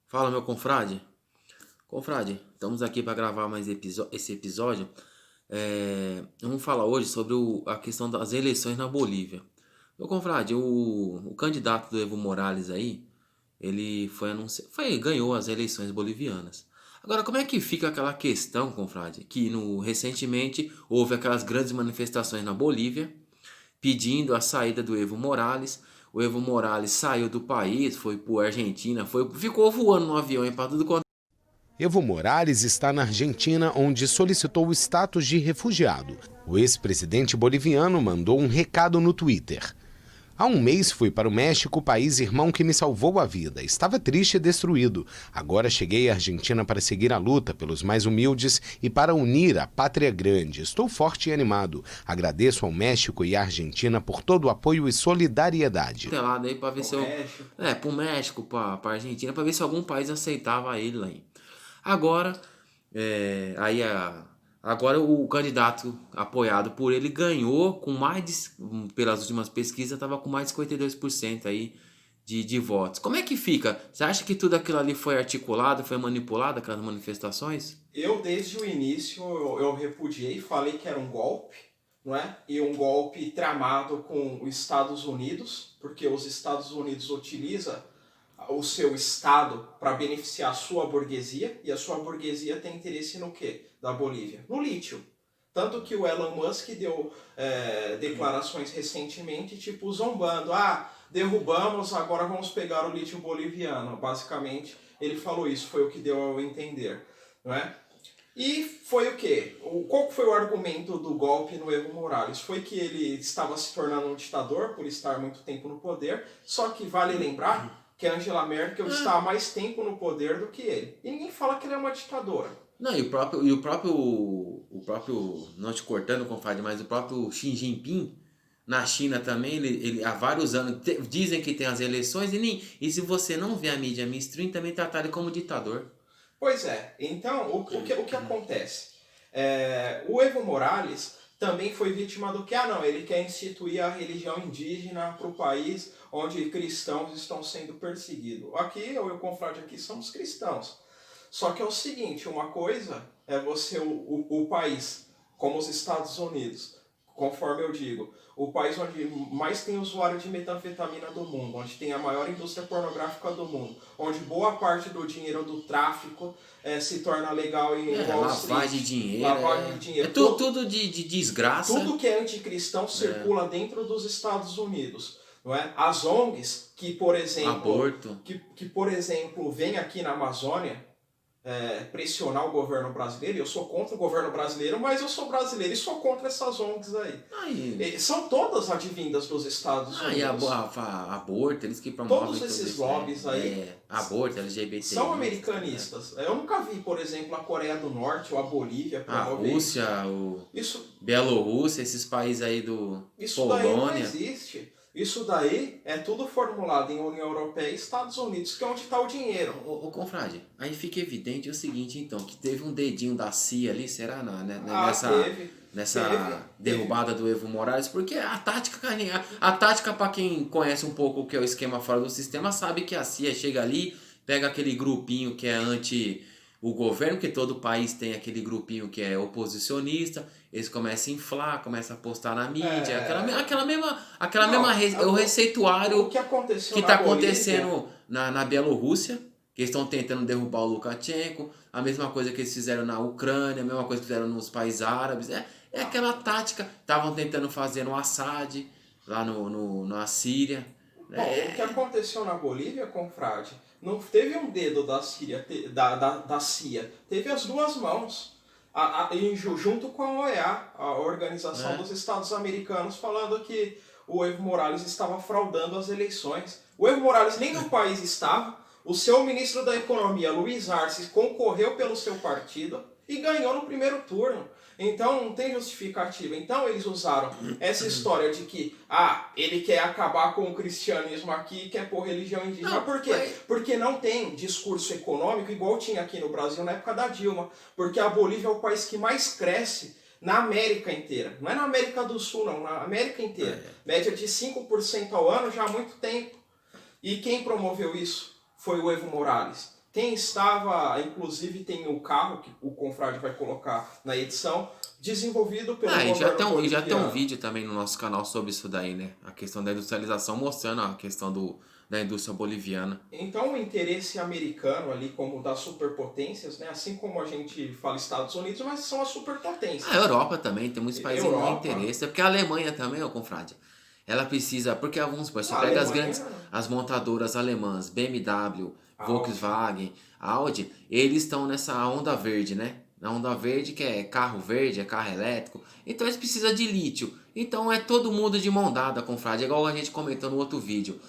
Fala, meu confrade. Confrade, estamos aqui para gravar mais esse episódio. Vamos falar hoje sobre a questão das eleições na Bolívia. Meu confrade, o candidato do Evo Morales aí, ele ganhou as eleições bolivianas. Agora, como é que fica aquela questão, confrade, que recentemente houve aquelas grandes manifestações na Bolívia pedindo a saída do Evo Morales. O Evo Morales saiu do país, foi para Argentina, ficou voando no avião para tudo quanto. Evo Morales está na Argentina, onde solicitou o status de refugiado. O ex-presidente boliviano mandou um recado no Twitter. Há um mês fui para o México, país irmão que me salvou a vida. Estava triste e destruído. Agora cheguei à Argentina para seguir a luta pelos mais humildes e para unir a pátria grande. Estou forte e animado. Agradeço ao México e à Argentina por todo o apoio e solidariedade. Aí para ver pro México, para Argentina, para ver se algum país aceitava ele lá. Agora, agora o candidato apoiado por ele ganhou pelas últimas pesquisas, estava com mais de 52% aí de votos. Como é que fica? Você acha que tudo aquilo ali foi articulado, foi manipulado, aquelas manifestações? Eu, desde o início, eu repudiei, falei que era um golpe, não é? E um golpe tramado com os Estados Unidos, porque os Estados Unidos utilizam o seu Estado para beneficiar a sua burguesia, e a sua burguesia tem interesse no quê? Da Bolívia? No lítio. Tanto que o Elon Musk deu declarações recentemente, tipo, zombando. Derrubamos, agora vamos pegar o lítio boliviano. Basicamente, ele falou isso, foi o que deu ao entender. Não é? E foi o quê? Qual foi o argumento do golpe no Evo Morales? Foi que ele estava se tornando um ditador por estar muito tempo no poder, só que vale lembrar que a Angela Merkel está há mais tempo no poder do que ele. E ninguém fala que ele é uma ditadora. Não, o próprio, não te cortando, confrade, mas o próprio Xi Jinping, na China também, ele há vários anos, dizem que tem as eleições e se você não vê a mídia mainstream, também tratar ele como ditador. Pois é, então o que acontece? O Evo Morales também foi vítima do que? Ele quer instituir a religião indígena para o país onde cristãos estão sendo perseguidos. Aqui, eu e o confrade aqui somos cristãos. Só que é o seguinte, uma coisa é você, o país, como os Estados Unidos, conforme eu digo, o país onde mais tem usuário de metanfetamina do mundo, onde tem a maior indústria pornográfica do mundo, onde boa parte do dinheiro do tráfico se torna legal em Wall Street. Lavagem de dinheiro. Lavagem de dinheiro. Tudo de desgraça. Tudo que é anticristão circula dentro dos Estados Unidos. Não é? As ONGs que, por exemplo, aborto. Que por exemplo, vêm aqui na Amazônia pressionar o governo brasileiro, eu sou contra o governo brasileiro, mas eu sou brasileiro e sou contra essas ONGs aí. São todas advindas dos Estados Unidos. E aborto, eles que promovem todos esses lobbies aí. Aborto, LGBT. São americanistas. Eu nunca vi, por exemplo, a Coreia do Norte ou a Bolívia promover. A Rússia, Bielorrússia, esses países aí do Isso Polônia. Daí não existe. Isso daí é tudo formulado em União Europeia e Estados Unidos, que é onde está o dinheiro. Ô confrade, aí fica evidente o seguinte, então, que teve um dedinho da CIA ali, será? Nessa derrubada do Evo Morales, porque a tática para quem conhece um pouco o que é o esquema fora do sistema, sabe que a CIA chega ali, pega aquele grupinho que é anti o governo, que todo país tem aquele grupinho que é oposicionista, eles começam a inflar, começam a postar na mídia, o receituário que está acontecendo na Bielorrússia, que eles estão tentando derrubar o Lukashenko, a mesma coisa que eles fizeram na Ucrânia, a mesma coisa que fizeram nos países árabes, é aquela tática, estavam tentando fazer no Assad, lá na Síria. Bom, o que aconteceu na Bolívia, confrade, não teve um dedo da CIA, da CIA, teve as duas mãos, junto com a OEA, a Organização dos Estados Americanos, falando que o Evo Morales estava fraudando as eleições. O Evo Morales nem no país estava, o seu ministro da Economia, Luiz Arce, concorreu pelo seu partido e ganhou no primeiro turno. Então não tem justificativa. Então eles usaram essa história de que ele quer acabar com o cristianismo aqui e quer pôr religião indígena. Por quê? Porque não tem discurso econômico igual tinha aqui no Brasil na época da Dilma. Porque a Bolívia é o país que mais cresce na América inteira. Não é na América do Sul, não. Na América inteira. Média de 5% ao ano já há muito tempo. E quem promoveu isso foi o Evo Morales. Quem estava, inclusive tem o carro que o confrade vai colocar na edição, desenvolvido pelo e já tem um boliviano. vídeo também no nosso canal sobre isso daí, né? A questão da industrialização, mostrando a questão da indústria boliviana. Então o interesse americano ali, como das superpotências, né? Assim como a gente fala Estados Unidos, mas são as superpotências. A Europa também, tem muitos países que têm Europa. interesse. É porque a Alemanha também, ô confrade, ela precisa, porque vamos supor, você A pega Alemanha- as montadoras alemãs, BMW, Volkswagen, Audi, eles estão nessa onda verde, né? Na onda verde que é carro verde, é carro elétrico. Então eles precisam de lítio. Então é todo mundo de mão dada, confrade. É igual a gente comentou no outro vídeo.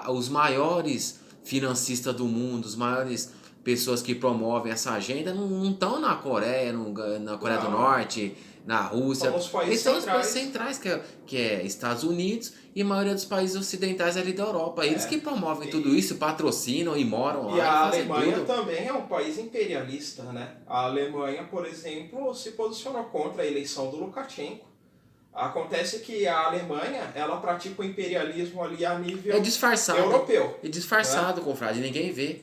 Os maiores financistas do mundo, os maiores pessoas que promovem essa agenda não estão na Coreia, na Coreia do Norte, na Rússia. São os países Eles são os centrais. países centrais, que é Estados Unidos e a maioria dos países ocidentais ali da Europa. Eles que promovem tudo isso, patrocinam e moram lá. E a fazem Alemanha tudo. também é um país imperialista, né? A Alemanha, por exemplo, se posicionou contra a eleição do Lukashenko. Acontece que a Alemanha, ela pratica o imperialismo ali a nível É disfarçado. europeu. É disfarçado, confrade, ninguém vê.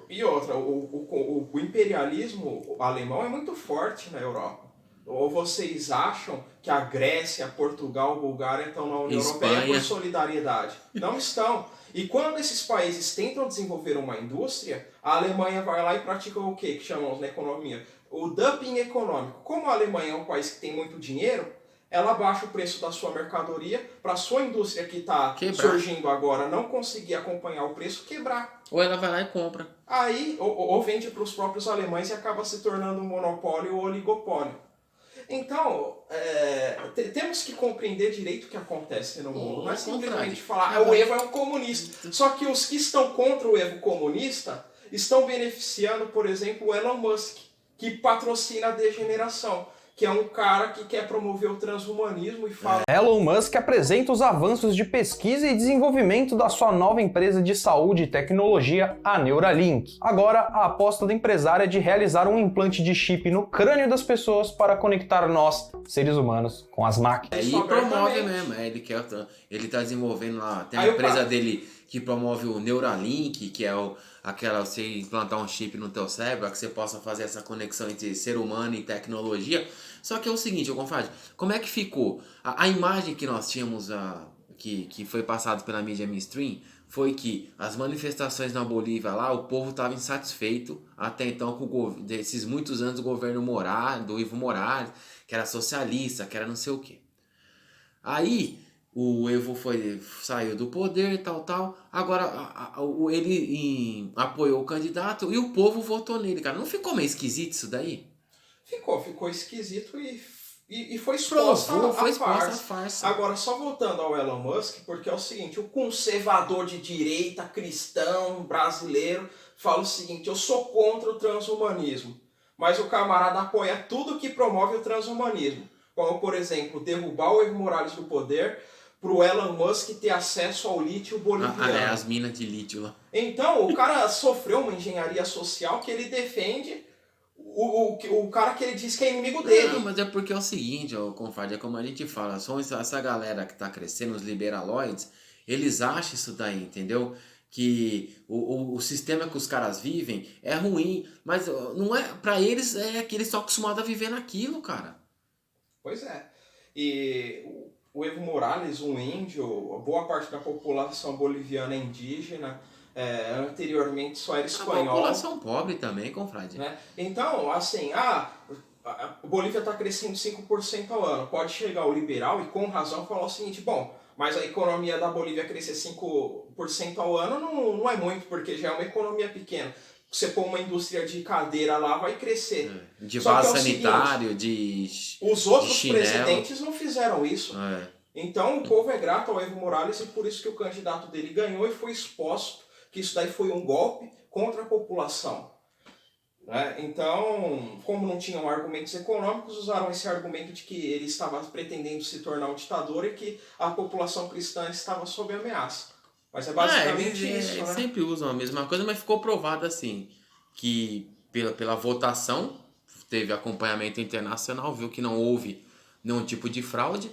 E outra, o imperialismo alemão é muito forte na Europa. Ou vocês acham que a Grécia, Portugal, Bulgária estão na União Europeia por solidariedade? Não estão. E quando esses países tentam desenvolver uma indústria, a Alemanha vai lá e pratica o quê? Que chamamos na economia? O dumping econômico. Como a Alemanha é um país que tem muito dinheiro, ela baixa o preço da sua mercadoria para a sua indústria que está surgindo agora não conseguir acompanhar o preço, quebrar. Ou ela vai lá e compra. Aí, ou vende para os próprios alemães e acaba se tornando um monopólio ou oligopólio. Então, temos que compreender direito o que acontece no mundo. Não é simplesmente falar, o Evo é um comunista. Só que os que estão contra o Evo comunista estão beneficiando, por exemplo, o Elon Musk, que patrocina a degeneração, que é um cara que quer promover o transhumanismo e fala... Elon Musk apresenta os avanços de pesquisa e desenvolvimento da sua nova empresa de saúde e tecnologia, a Neuralink. Agora, a aposta do empresário é de realizar um implante de chip no crânio das pessoas para conectar nós, seres humanos, com as máquinas. E promove mesmo, ele tá desenvolvendo lá, tem a empresa dele que promove o Neuralink, que é aquela você implantar um chip no teu cérebro, que você possa fazer essa conexão entre ser humano e tecnologia. Só que é o seguinte, confrade, como é que ficou? A imagem que nós tínhamos, que foi passada pela mídia mainstream, foi que as manifestações na Bolívia lá, o povo estava insatisfeito até então com desses muitos anos do governo Morales, do Evo Morales, que era socialista, que era não sei o quê. Aí o Evo saiu do poder e tal. Agora ele apoiou o candidato e o povo votou nele, cara. Não ficou meio esquisito isso daí? Ficou esquisito e foi exposta a farsa. Agora, só voltando ao Elon Musk, porque é o seguinte, o conservador de direita, cristão, brasileiro, fala o seguinte, eu sou contra o transhumanismo, mas o camarada apoia tudo que promove o transhumanismo, como, por exemplo, derrubar o Evo Morales do poder, para o Elon Musk ter acesso ao lítio boliviano. As minas de lítio lá. Então, o cara sofreu uma engenharia social que ele defende o cara que ele diz que é inimigo dele. Não, mas é porque é o seguinte, confrade, é como a gente fala, são essa galera que tá crescendo, os liberaloides, eles acham isso daí, entendeu? Que o sistema que os caras vivem é ruim, mas não é, pra eles é que eles estão acostumados a viver naquilo, cara. Pois é. E o Evo Morales, um índio, boa parte da população boliviana é indígena, anteriormente só era espanhol. A população pobre também, confrade. Né? Então, assim, a Bolívia está crescendo 5% ao ano. Pode chegar o liberal e com razão falar o seguinte, bom, mas a economia da Bolívia crescer 5% ao ano não é muito, porque já é uma economia pequena. Você pôr uma indústria de cadeira lá, vai crescer. De vaso sanitário, de os outros presidentes não fizeram isso. Então, o povo é grato ao Evo Morales e por isso que o candidato dele ganhou e foi exposto que isso daí foi um golpe contra a população. Né? Então, como não tinham argumentos econômicos, usaram esse argumento de que ele estava pretendendo se tornar um ditador e que a população cristã estava sob ameaça. Mas é basicamente isso. Eles né? sempre usam a mesma coisa, mas ficou provado assim, que pela votação, teve acompanhamento internacional, viu que não houve nenhum tipo de fraude,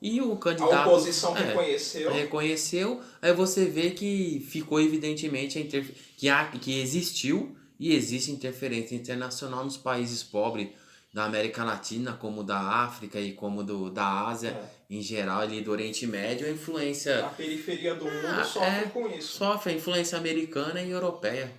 e o candidato... A oposição reconheceu, aí você vê que ficou evidentemente que existiu E existe interferência internacional nos países pobres da América Latina, como da África e como da Ásia em geral, ali do Oriente Médio, a influência... A periferia do mundo sofre com isso. Sofre a influência americana e europeia,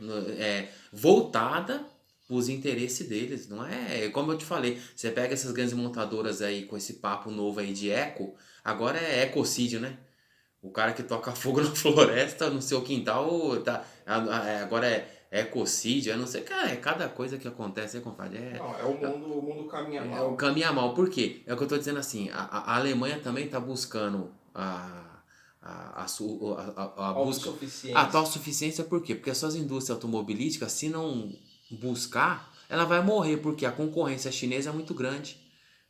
voltada para os interesses deles, não é? Como eu te falei, você pega essas grandes montadoras aí com esse papo novo aí de eco, agora é ecocídio, né? O cara que toca fogo na floresta, no seu quintal, agora é ecocídio, eu não sei, cara, é cada coisa que acontece, compadre. O mundo caminha mal. É o caminha mal, por quê? É o que eu tô dizendo assim, a Alemanha também tá buscando a tal suficiência, por quê? Porque as suas indústrias automobilísticas, se não buscar, ela vai morrer, porque a concorrência chinesa é muito grande,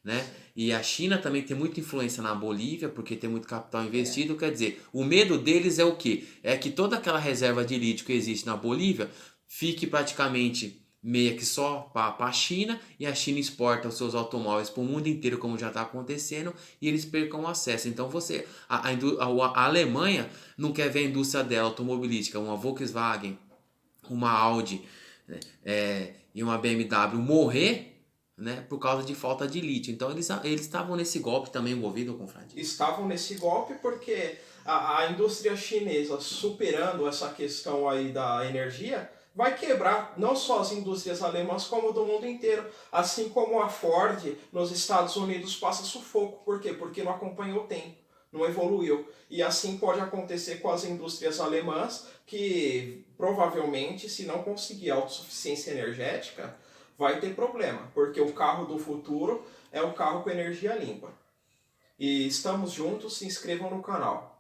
né? E a China também tem muita influência na Bolívia, porque tem muito capital investido, quer dizer, o medo deles é o quê? É que toda aquela reserva de lítio que existe na Bolívia fique praticamente meio que só para a China, e a China exporta os seus automóveis para o mundo inteiro, como já está acontecendo, e eles percam o acesso. Então a Alemanha não quer ver a indústria dela automobilística, uma Volkswagen, uma Audi, né, e uma BMW morrer, né, por causa de falta de lítio. Então eles estavam nesse golpe também envolvido, confrade? Estavam nesse golpe porque a indústria chinesa, superando essa questão aí da energia, vai quebrar não só as indústrias alemãs, como do mundo inteiro. Assim como a Ford nos Estados Unidos passa sufoco. Por quê? Porque não acompanhou o tempo, não evoluiu. E assim pode acontecer com as indústrias alemãs, que provavelmente, se não conseguir autossuficiência energética, vai ter problema, porque o carro do futuro é o carro com energia limpa. E estamos juntos, se inscrevam no canal.